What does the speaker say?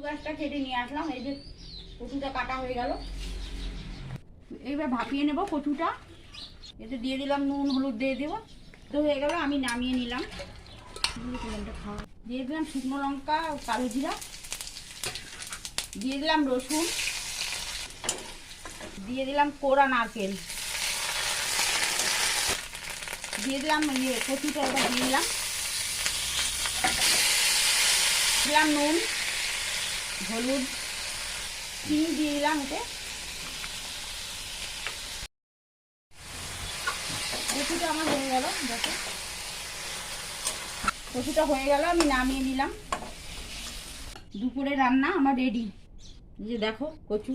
গাছটা কেটে নিয়ে আসলাম, এই যে কচুটা কাটা হয়ে গেল। এইবার ভাপিয়ে নেব কচুটা, এতে দিয়ে দিলাম নুন হলুদ দিয়ে দেবো, তো হয়ে গেল। আমি নামিয়ে নিলাম, দিয়ে দিলাম শুকনো লঙ্কা কালো জিরা, দিয়ে দিলাম রসুন, দিয়ে দিলাম কোড়া নারকেল, দিয়ে দিলাম কচুটা এবার দিয়ে দিলাম, দিলাম নুন হলুদ চিনি দিয়ে দিলাম। এতে কচুটা আমার হয়ে গেল, দেখো কচুটা হয়ে গেল, আমি নামিয়ে নিলাম। দুপুরে রান্না আমার রেডি, যে দেখো কচু।